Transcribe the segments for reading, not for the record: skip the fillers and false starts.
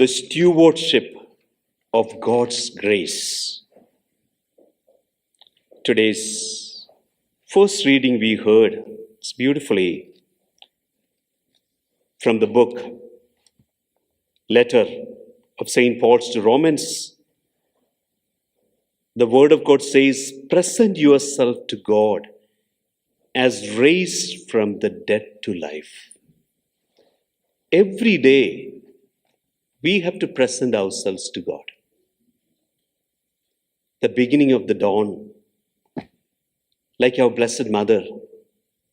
the stewardship of God's grace. Today's first reading we heard beautifully from the letter of St. Paul's to Romans. The Word of God says, present yourself to God as raised from the dead to life. Every day, we have to present ourselves to God. The beginning of the dawn, like our Blessed Mother,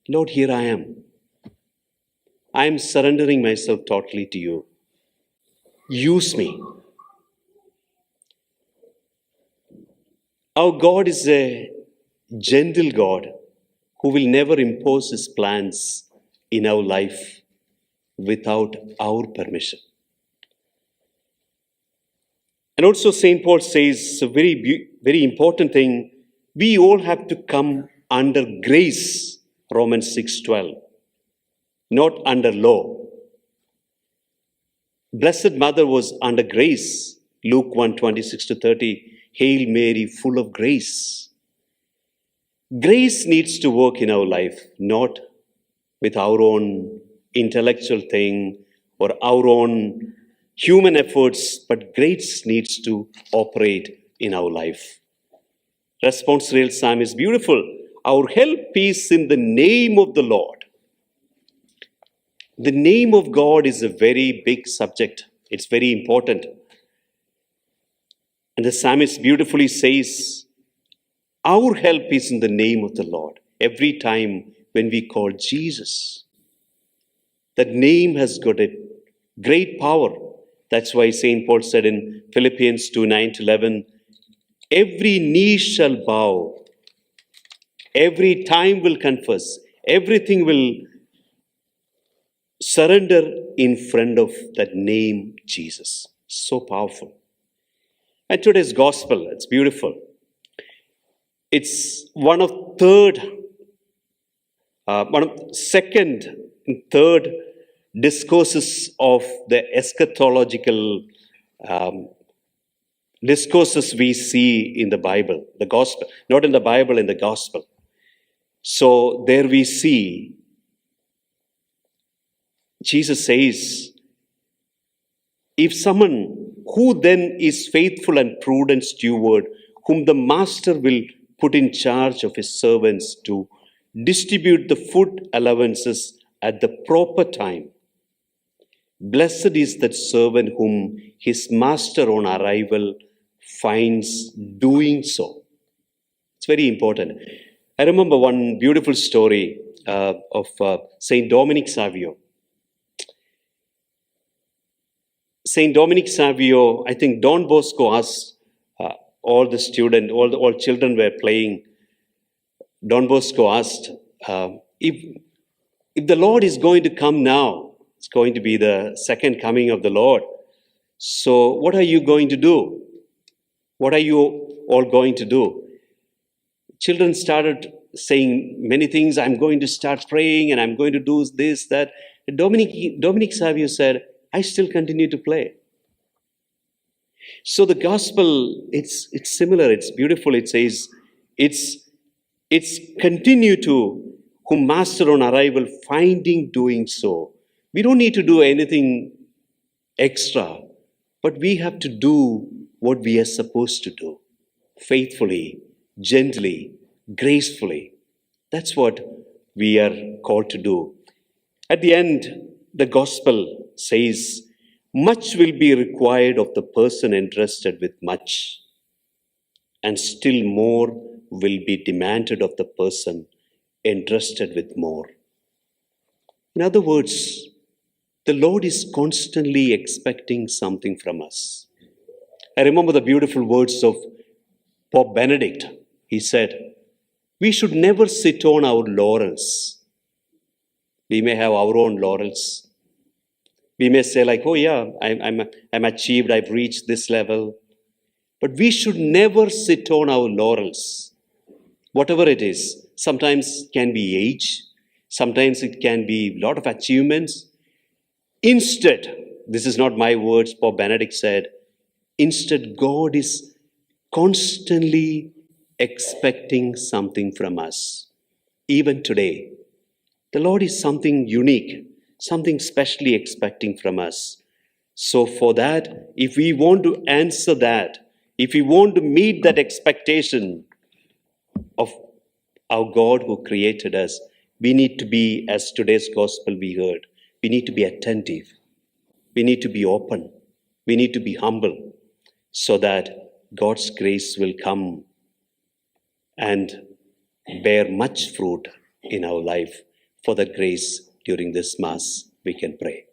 Lord, here I am. I am surrendering myself totally to you. Use me. Our God is a gentle God who will never impose his plans in our life without our permission. And also St. Paul says a very important thing. We all have to come under grace, Romans 6:12, not under law. Blessed Mother was under grace, Luke 1:26-30. Hail Mary, full of grace. Grace needs to work in our life, not with our own intellectual thing or our own human efforts, but grace needs to operate in our life. Responsorial Psalm is beautiful. Our help is in the name of the Lord. The name of God is a very big subject. It's very important. And the psalmist beautifully says, our help is in the name of the Lord. Every time when we call Jesus, that name has got a great power. That's why St. Paul said in Philippians 2:9-11, every knee shall bow, every time will confess, everything will surrender in front of that name, Jesus. So powerful. And today's gospel, it's beautiful. It's one of second and third discourses of the eschatological discourses we see in the Bible, the gospel, not in the Bible, in the gospel. So there we see Jesus says, if someone who then is faithful and prudent steward, whom the master will put in charge of his servants to distribute the food allowances at the proper time, blessed is that servant whom his master on arrival finds doing so. It's very important. I remember one beautiful story of Saint Dominic Savio. Saint Dominic Savio, I think Don Bosco asked all children were playing. Don Bosco asked, if the Lord is going to come now, it's going to be the second coming of the Lord. So what are you going to do? What are you all going to do? Children started saying many things. I'm going to start praying and I'm going to do this, that. Dominic Savio said, I still continue to play. So the gospel, it's similar, it's beautiful. It says, it's continue to, whom master on arrival finding doing so. We don't need to do anything extra, but we have to do what we are supposed to do. Faithfully, gently, gracefully. That's what we are called to do. At the end, the gospel says, much will be required of the person entrusted with much, and still more will be demanded of the person entrusted with more. In other words, the Lord is constantly expecting something from us. I remember the beautiful words of Pope Benedict. He said, we should never sit on our laurels. We may have our own laurels. We may say like, oh yeah, I'm achieved, I've reached this level. But we should never sit on our laurels. Whatever it is, sometimes it can be age, sometimes it can be a lot of achievements. Instead, this is not my words, Pope Benedict said, instead, God is constantly expecting something from us. Even today, the Lord is something unique, something specially expecting from us. So for that, if we want to answer that, if we want to meet that expectation of our God who created us, we need to be, as today's gospel we heard, we need to be attentive. We need to be open. We need to be humble so that God's grace will come and bear much fruit in our life. For that grace, during this Mass, we can pray.